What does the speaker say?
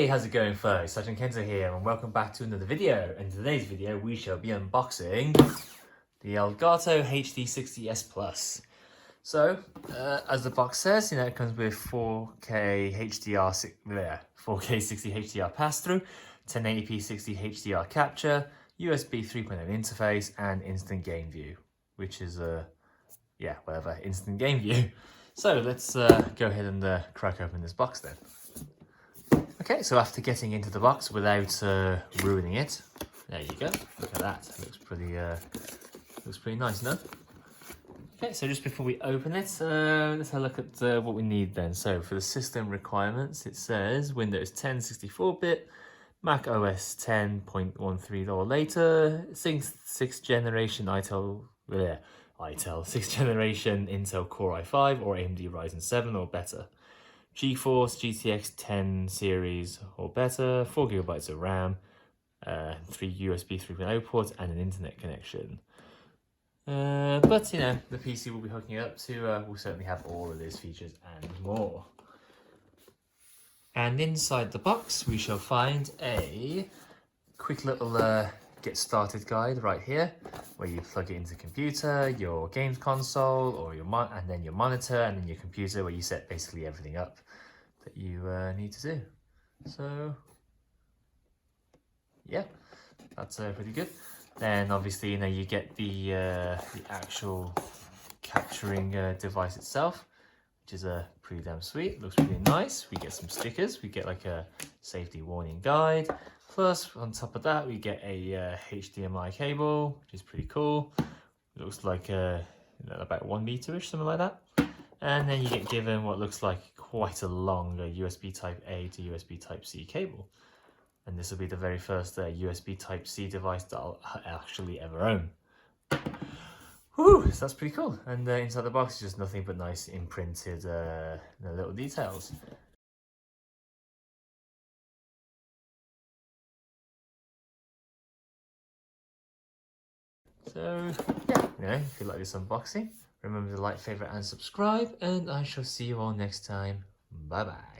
how's it going folks? SgtKenzo here and welcome back to another video. In today's video we shall be unboxing the Elgato HD60S Plus. So, as the box says, it comes with 4K 60 HDR pass-through, 1080p 60 HDR capture, USB 3.0 interface and instant game view, which is instant game view. So let's go ahead and crack open this box then. Okay, so after getting into the box without ruining it, there you go. Look at that. It looks pretty nice, no? Okay, so just before we open it, let's have a look at what we need then. So for the system requirements, it says Windows 10 64-bit, Mac OS 10.13 or later, 6th generation 6th generation Intel Core i5 or AMD Ryzen 7 or better. GeForce GTX 10 series or better, 4GB of RAM, 3 USB 3.0 ports and an internet connection. But the PC we'll be hooking it up to will certainly have all of these features and more. And inside the box we shall find a quick little get started guide right here, where you plug it into the computer, your games console, or and then your monitor, and then your computer, where you set basically everything up that you need to do. So yeah, that's pretty good. Then obviously you get the actual capturing device itself, which is pretty damn sweet. Looks pretty nice. We get some stickers. We get like a safety warning guide. Plus, on top of that, we get a HDMI cable, which is pretty cool. It looks like about 1 meter-ish, something like that. And then you get given what looks like quite a long USB Type A to USB Type C cable. And this will be the very first USB Type C device that I'll actually ever own. Whew, so that's pretty cool. And inside the box is just nothing but nice imprinted little details. So yeah, if you like this unboxing, remember to like, favorite and subscribe, and I shall see you all next time. Bye bye.